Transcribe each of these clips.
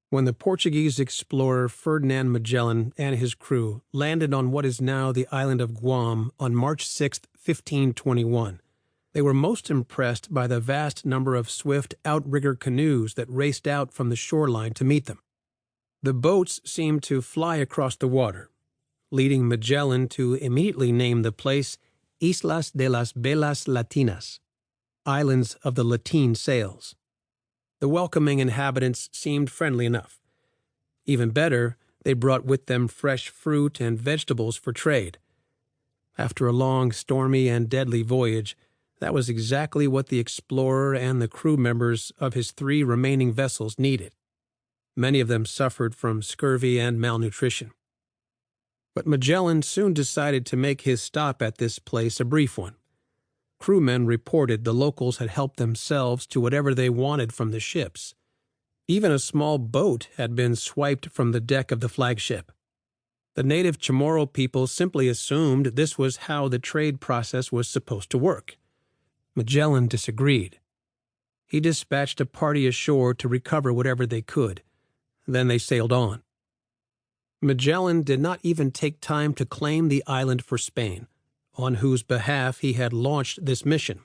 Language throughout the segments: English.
When the Portuguese explorer Ferdinand Magellan and his crew landed on what is now the island of Guam on March 6, 1521, they were most impressed by the vast number of swift outrigger canoes that raced out from the shoreline to meet them. The boats seemed to fly across the water, leading Magellan to immediately name the place Islas de las Velas Latinas, Islands of the Latin Sails. The welcoming inhabitants seemed friendly enough. Even better, they brought with them fresh fruit and vegetables for trade. After a long, stormy, and deadly voyage, that was exactly what the explorer and the crew members of his 3 remaining vessels needed. Many of them suffered from scurvy and malnutrition. But Magellan soon decided to make his stop at this place a brief one. Crewmen reported the locals had helped themselves to whatever they wanted from the ships. Even a small boat had been swiped from the deck of the flagship. The native Chamorro people simply assumed this was how the trade process was supposed to work. Magellan disagreed. He dispatched a party ashore to recover whatever they could. Then they sailed on. Magellan did not even take time to claim the island for Spain, on whose behalf he had launched this mission,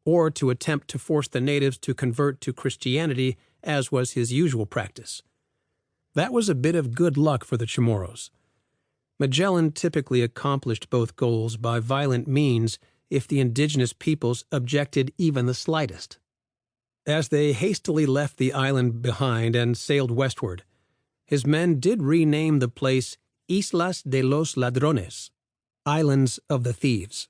or to attempt to force the natives to convert to Christianity, as was his usual practice. That was a bit of good luck for the Chamorros. Magellan typically accomplished both goals by violent means if the indigenous peoples objected even the slightest. As they hastily left the island behind and sailed westward, his men did rename the place Islas de los Ladrones, Islands of the Thieves.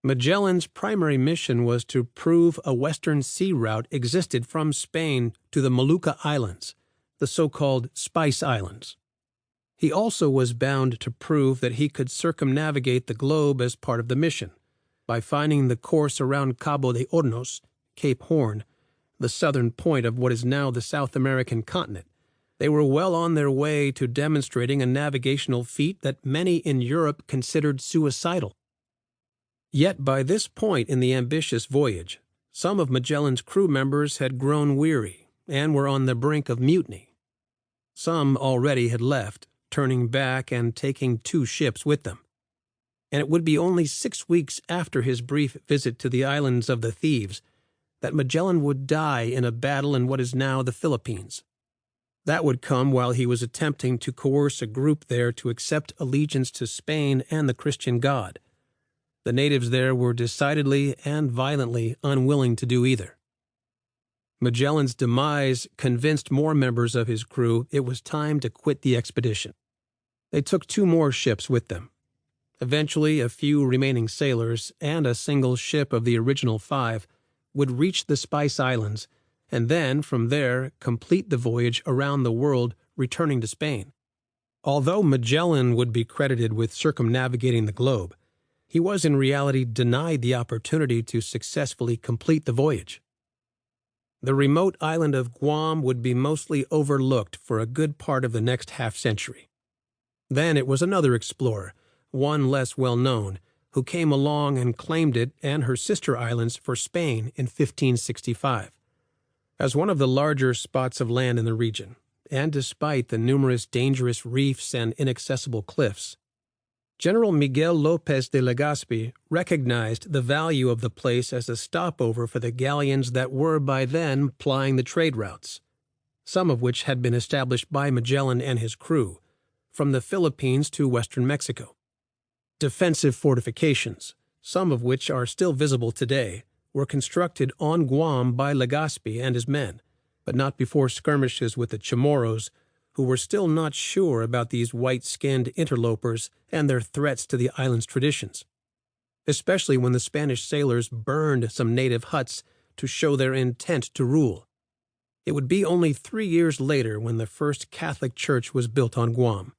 Magellan's primary mission was to prove a western sea route existed from Spain to the Molucca Islands, the so-called Spice Islands. He also was bound to prove that he could circumnavigate the globe as part of the mission, by finding the course around Cabo de Hornos, Cape Horn, the southern point of what is now the South American continent. They were well on their way to demonstrating a navigational feat that many in Europe considered suicidal. Yet by this point in the ambitious voyage, some of Magellan's crew members had grown weary and were on the brink of mutiny. Some already had left, turning back and taking 2 ships with them. And it would be only 6 weeks after his brief visit to the Islands of the Thieves that Magellan would die in a battle in what is now the Philippines. That would come while he was attempting to coerce a group there to accept allegiance to Spain and the Christian God. The natives there were decidedly and violently unwilling to do either. Magellan's demise convinced more members of his crew it was time to quit the expedition. They took 2 more ships with them. Eventually, a few remaining sailors and a single ship of the original 5 would reach the Spice Islands and then, from there, complete the voyage around the world, returning to Spain. Although Magellan would be credited with circumnavigating the globe, he was in reality denied the opportunity to successfully complete the voyage. The remote island of Guam would be mostly overlooked for a good part of the next half-century. Then it was another explorer, one less well-known, who came along and claimed it and her sister islands for Spain in 1565. As one of the larger spots of land in the region, and despite the numerous dangerous reefs and inaccessible cliffs, General Miguel Lopez de Legazpi recognized the value of the place as a stopover for the galleons that were by then plying the trade routes, some of which had been established by Magellan and his crew, from the Philippines to western Mexico. Defensive fortifications, some of which are still visible today, were constructed on Guam by Legazpi and his men, but not before skirmishes with the Chamorros, who were still not sure about these white-skinned interlopers and their threats to the island's traditions, especially when the Spanish sailors burned some native huts to show their intent to rule. It would be only 3 years later when the first Catholic church was built on Guam.